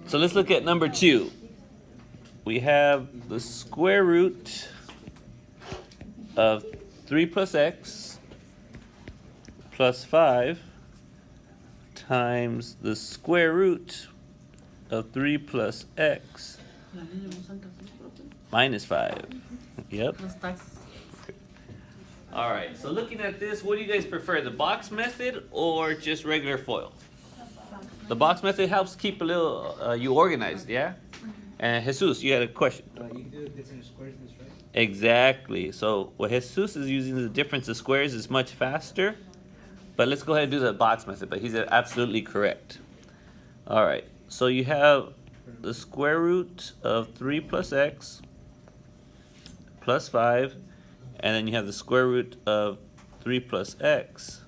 So let's look at number 2. We have the square root of 3 plus x plus 5 times the square root of 3 plus x minus 5. Yep. All right, so looking at this, what do you guys prefer, the box method or just regular FOIL? The box method helps keep a little you organized, yeah? And Jesus, you had a question. You can do different squares in this, right? Exactly. So what Jesus is using, the difference of squares is much faster. But let's go ahead and do the box method. But he's absolutely correct. All right. So you have the square root of 3 plus x plus 5. And then you have the square root of 3 plus x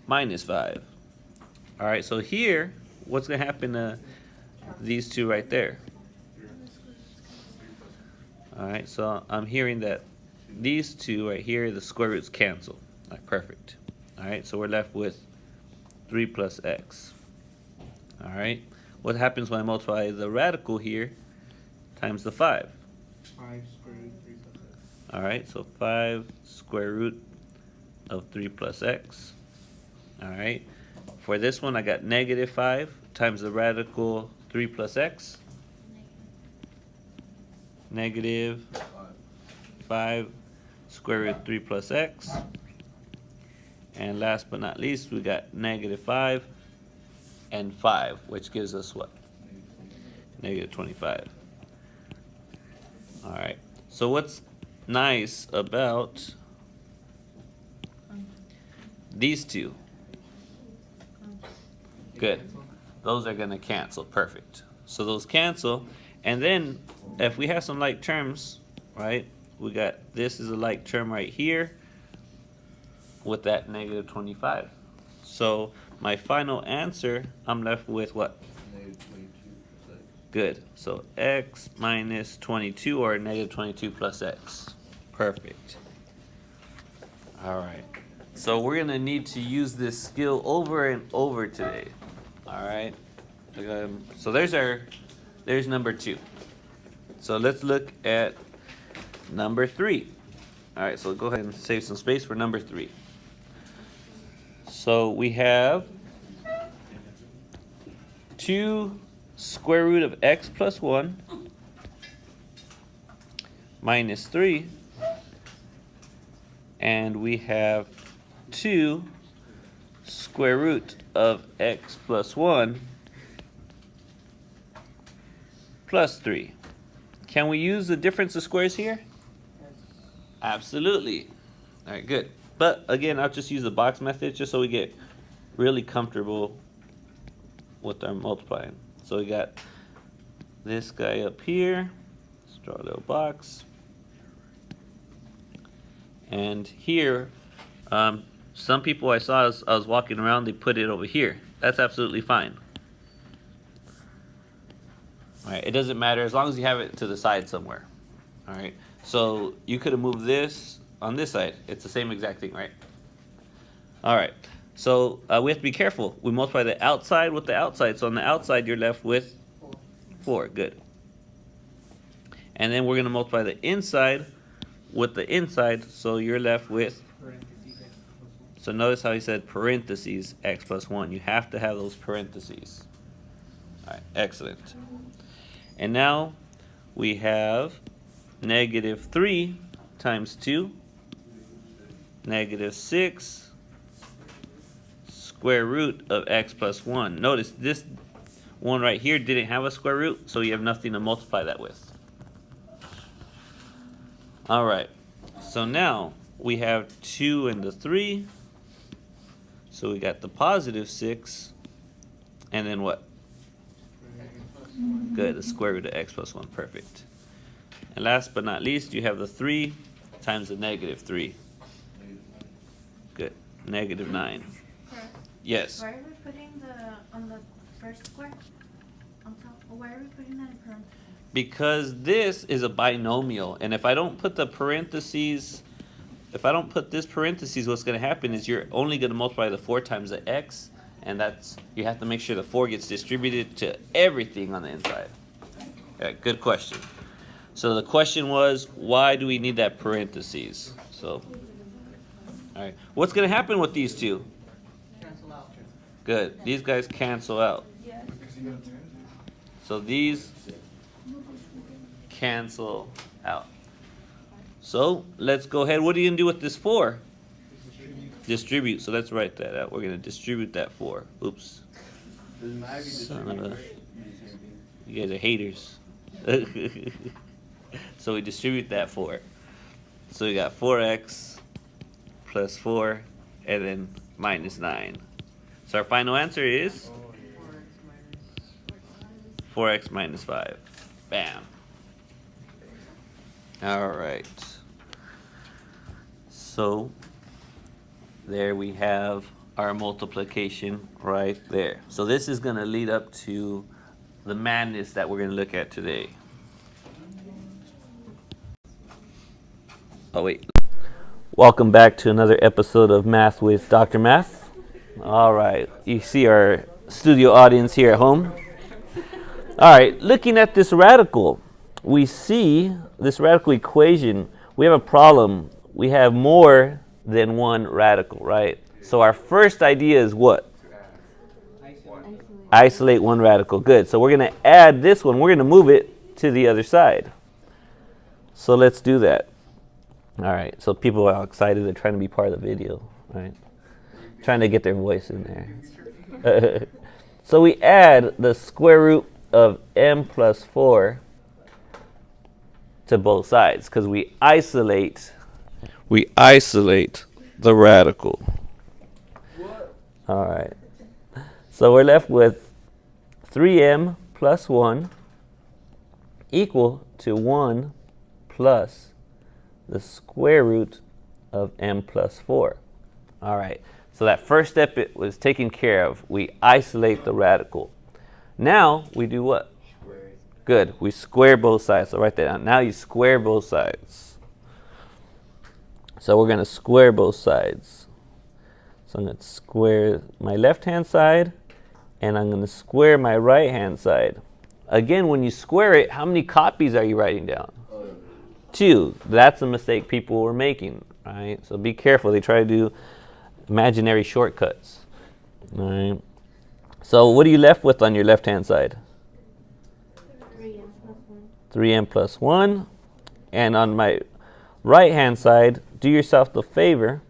minus 5. All right. So here, what's going to happen to these two right there? All right, so I'm hearing that these two right here, the square roots cancel. All right, perfect. All right, so we're left with 3 plus x. All right, what happens when I multiply the radical here times the 5? 5 square root 3 plus x. All right, so 5 square root of 3 plus x. All right, for this one I got negative 5 times the radical 3 plus x. Negative 5 square root 3 plus x. And last but not least, we got negative 5 and 5, which gives us what? Negative 25. All right. So what's nice about these two? Good. Those are going to cancel. Perfect. So those cancel. And then if we have some like terms, right, we got this is a like term right here with that negative 25. So my final answer, I'm left with what? Negative 22 plus x. Good. So x minus 22 or negative 22 plus x. Perfect. All right. So we're going to need to use this skill over and over today. All right. So there's number 2. So let's look at number 3. All right, so go ahead and save some space for number 3. So we have 2 square root of x plus 1 minus 3. And we have 2 square root of x plus 1 plus 3. Can we use the difference of squares here? Yes. Absolutely. All right, good. But again, I'll just use the box method just so we get really comfortable with our multiplying. So we got this guy up here. Let's draw a little box. And here, some people I saw as I was walking around, they put it over here. That's absolutely fine. All right, it doesn't matter as long as you have it to the side somewhere. All right, so you could have moved this on this side. It's the same exact thing, right? All right, so we have to be careful. We multiply the outside with the outside. So on the outside, you're left with 4. Good. And then we're going to multiply the inside with the inside. So you're left with, Parentheses x plus 1. so notice how he said parentheses x plus 1. You have to have those parentheses. All right, excellent. And now we have negative 3 times 2, negative 6 square root of x plus 1. Notice this one right here didn't have a square root, so you have nothing to multiply that with. All right, so now we have 2 and the 3. So we got the positive 6, and then what? Good, the square root of x plus 1, perfect. And last but not least, you have the 3 times the negative 3. Good, negative 9. Yes. Why are we putting on the first square on top? Why are we putting that in parentheses? Because this is a binomial, and if I don't put the parentheses, if I don't put this parentheses, what's going to happen is you're only going to multiply the 4 times the x, and that's, you have to make sure the 4 gets distributed to everything on the inside. All right, good question. So the question was, why do we need that parentheses? So, all right, what's going to happen with these two? Cancel out. Good. These guys cancel out. So these cancel out. So let's go ahead. What are you going to do with this 4? Distribute. So let's write that out. We're going to distribute that 4. Oops. Son of a... You guys are haters. So we distribute that 4. So we got 4x plus 4 and then minus 9. So our final answer is 4x minus 5. Bam. All right. So there we have our multiplication right there. So this is going to lead up to the madness that we're going to look at today. Oh, wait. Welcome back to another episode of Math with Dr. Math. All right. You see our studio audience here at home. All right. Looking at this radical, we see this radical equation. We have a problem. We have more than one radical, right? So our first idea is what? Isolate one radical. Good. So we're going to add this one. We're going to move it to the other side. So let's do that. All right. So people are excited. They're trying to be part of the video, right? Trying to get their voice in there. So we add the square root of m plus 4 to both sides because we isolate the radical. All right. So we're left with 3m plus 1 equal to 1 plus the square root of m plus 4. All right. So that first step it was taken care of. We isolate the radical. Now we do what? Good. We square both sides. So write that down. Now you square both sides. So we're going to square both sides. So I'm going to square my left-hand side, and I'm going to square my right-hand side. Again, when you square it, how many copies are you writing down? 2. That's a mistake people were making, right? So be careful. They try to do imaginary shortcuts. All right. So what are you left with on your left-hand side? 3m plus 1. 3m plus 1. And on my right-hand side, do yourself the favor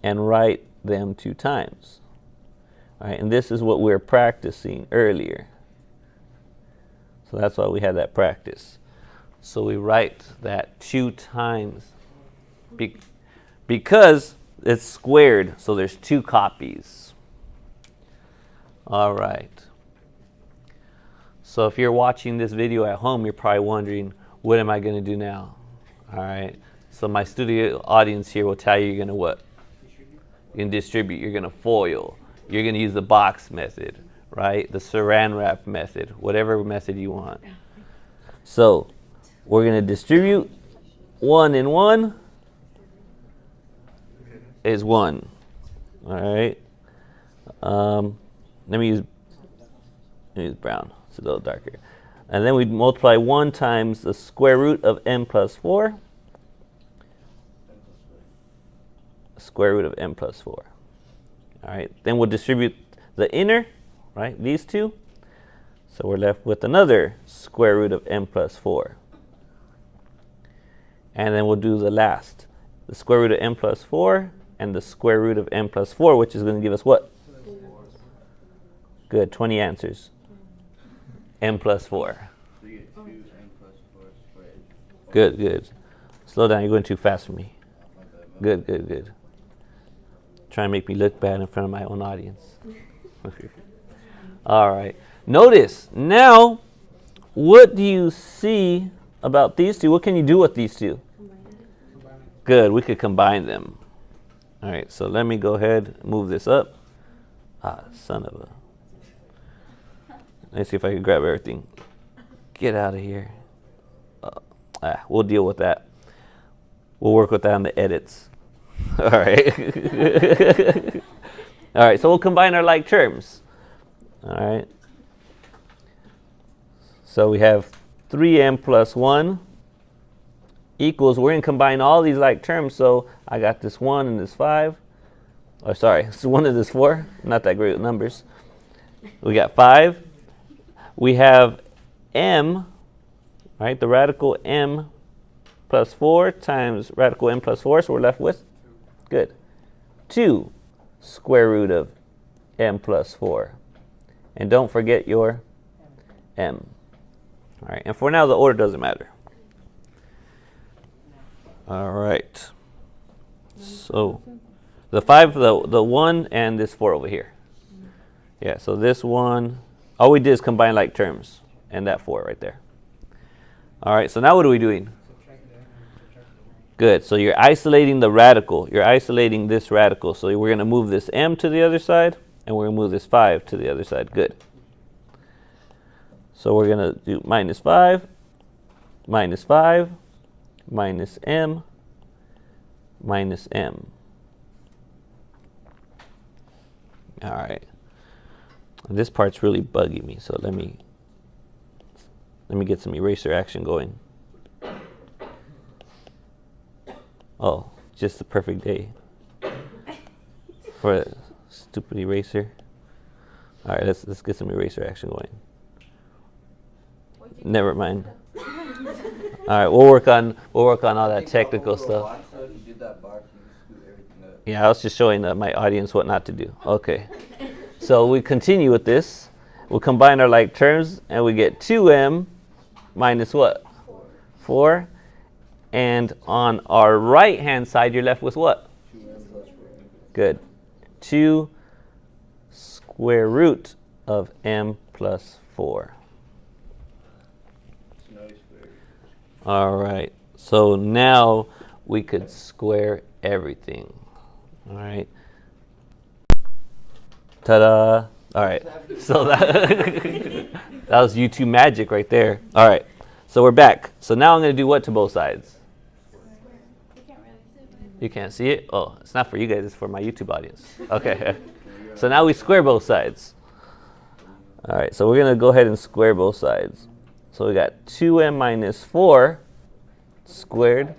and write them 2 times. All right, and this is what we were practicing earlier. So that's why we had that practice. So we write that 2 times because it's squared, so there's 2 copies. All right. So if you're watching this video at home, you're probably wondering, what am I going to do now? All right. So my studio audience here will tell you you're going to what? You're going to distribute. You're going to FOIL. You're going to use the box method, right? The saran wrap method, whatever method you want. So we're going to distribute 1 and 1 is 1. All right. Let me use brown. It's a little darker. And then we multiply 1 times the square root of m plus 4. Square root of m plus 4. All right. Then we'll distribute the inner, right? These 2. So we're left with another square root of m plus 4. And then we'll do the last. The square root of m plus 4 and the square root of m plus 4, which is going to give us what? Good. 20 answers. M plus 4. Good, good. Slow down. You're going too fast for me. Good, good, good. Try and make me look bad in front of my own audience. All right. Notice, now, what do you see about these 2? What can you do with these 2? Good. We could combine them. All right. So let me go ahead and move this up. Ah, son of a... Let's see if I can grab everything. Get out of here. We'll deal with that. We'll work with that on the edits. All right. All right, so we'll combine our like terms. All right. So we have 3m plus 1 equals, we're going to combine all these like terms. So I got this 1 and this 5. Or sorry, it's 1 and this 4. Not that great with numbers. We got 5. We have m, right? The radical m plus 4 times radical m plus 4. So we're left with, good, 2 square root of m plus 4. And don't forget your m. All right, and for now, the order doesn't matter. All right. So the 5, the 1, and this 4 over here. Yeah, so this one, all we did is combine like terms, and that 4 right there. All right, so now what are we doing? Good, so you're isolating the radical. You're isolating this radical. So we're going to move this m to the other side, and we're going to move this 5 to the other side. Good. So we're going to do minus 5, minus m, minus m. All right. This part's really bugging me, so let me get some eraser action going. Oh, just the perfect day for a stupid eraser. All right, let's get some eraser action going. Never mind. All right, we'll work on all that technical stuff. Yeah, I was just showing my audience what not to do. Okay, so we continue with this. We'll combine our like terms, and we get 2m minus what? 4. And on our right-hand side, you're left with what? 2m plus 4. Good. 2 square root of m plus 4. All right. So now we could square everything. All right. Ta-da. All right. So that was YouTube magic right there. All right. So we're back. So now I'm going to do what to both sides? You can't see it? Oh, it's not for you guys. It's for my YouTube audience. Okay. So now we square both sides. All right. So we're going to go ahead and square both sides. So we got 2m minus 4 squared.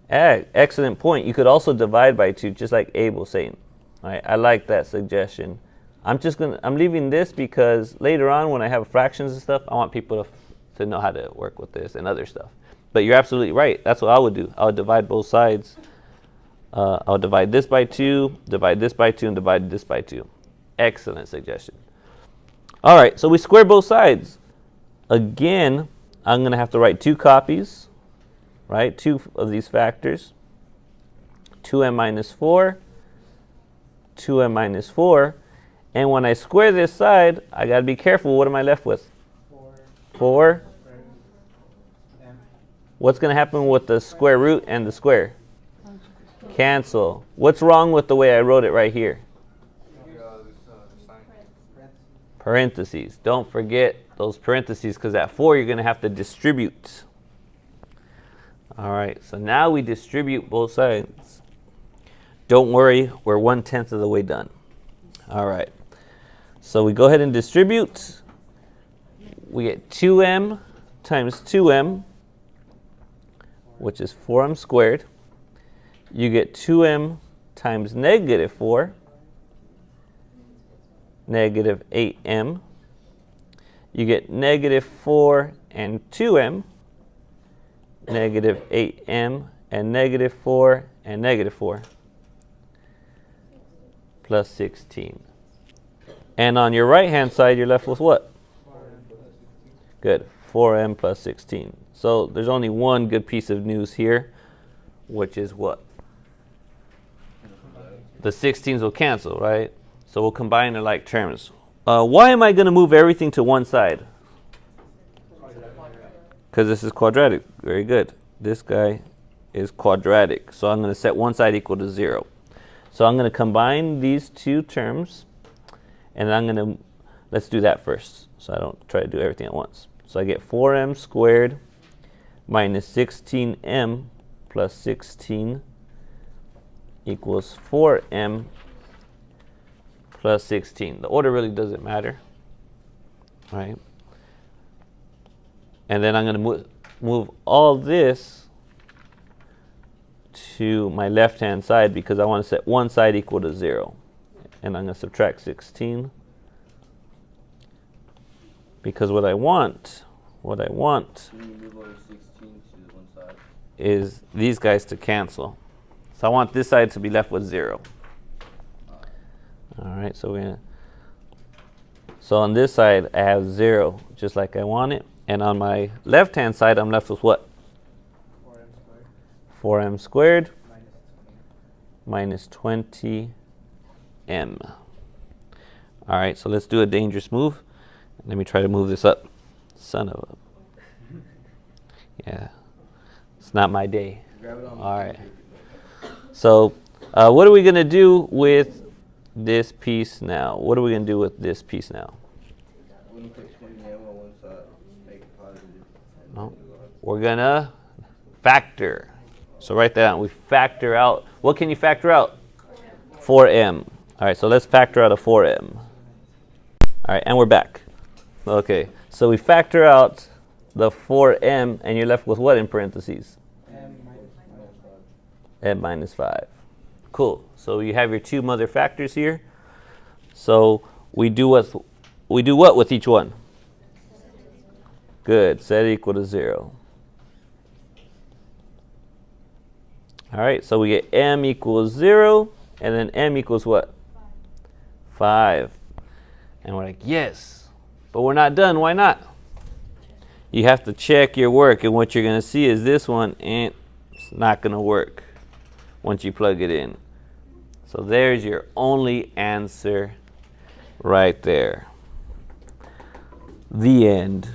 Excellent point. You could also divide by 2, just like Abe was saying. All right. I like that suggestion. I'm leaving this because later on when I have fractions and stuff, I want people to know how to work with this and other stuff. But you're absolutely right. That's what I would do. I would divide both sides. I'll divide this by 2, divide this by 2, and divide this by 2. Excellent suggestion. All right. So we square both sides. Again, I'm going to have to write 2 copies, right? 2 of these factors. 2m minus 4, 2m minus 4. And when I square this side, I got to be careful. What am I left with? 4. What's going to happen with the square root and the square? Cancel. What's wrong with the way I wrote it right here? Parentheses. Don't forget those parentheses, because at 4 you're going to have to distribute. All right, so now we distribute both sides. Don't worry, we're 1/10 of the way done. All right, so we go ahead and distribute. We get 2m times 2m, which is 4m squared. You get 2m times negative 4, negative 8m. You get negative 4 and 2m, negative 8m, and negative 4 and negative 4, plus 16. And on your right-hand side, you're left with what? Good, 4m plus 16. So there's only one good piece of news here, which is what? The 16s will cancel, right? So we'll combine their like terms. Why am I going to move everything to one side? Because this is quadratic. Very good. This guy is quadratic. So I'm going to set one side equal to 0. So I'm going to combine these 2 terms. And I'm going to, let's do that first, so I don't try to do everything at once. So I get 4m squared minus 16m plus 16 equals 4m plus 16. The order really doesn't matter, right? And then I'm going to move all this to my left-hand side because I want to set one side equal to 0. And I'm going to subtract 16 because what I want When you move over 16 to one side. is these guys to cancel. So I want this side to be left with 0. All right, so on this side I have 0 just like I want it. And on my left-hand side, I'm left with what? 4m squared minus 20m. All right, so let's do a dangerous move. Let me try to move this up. Son of a... Yeah, it's not my day. All right. So what are we going to do with this piece now? What are we going to do with this piece now? We're going to put 20m on one side, make it positive. No, we're going to factor. So write that down. We factor out. What can you factor out? 4m. All right, so let's factor out a 4m. All right, and we're back. Okay, so we factor out the 4m, and you're left with what in parentheses? M minus 5. Cool. So you have your two mother factors here. So we do what with each one? Good. Set it equal to 0. All right. So we get m equals 0, and then m equals what? 5. And we're like, yes. But we're not done. Why not? You have to check your work, and what you're going to see is this one, and it's not going to work once you plug it in. So there's your only answer right there. The end.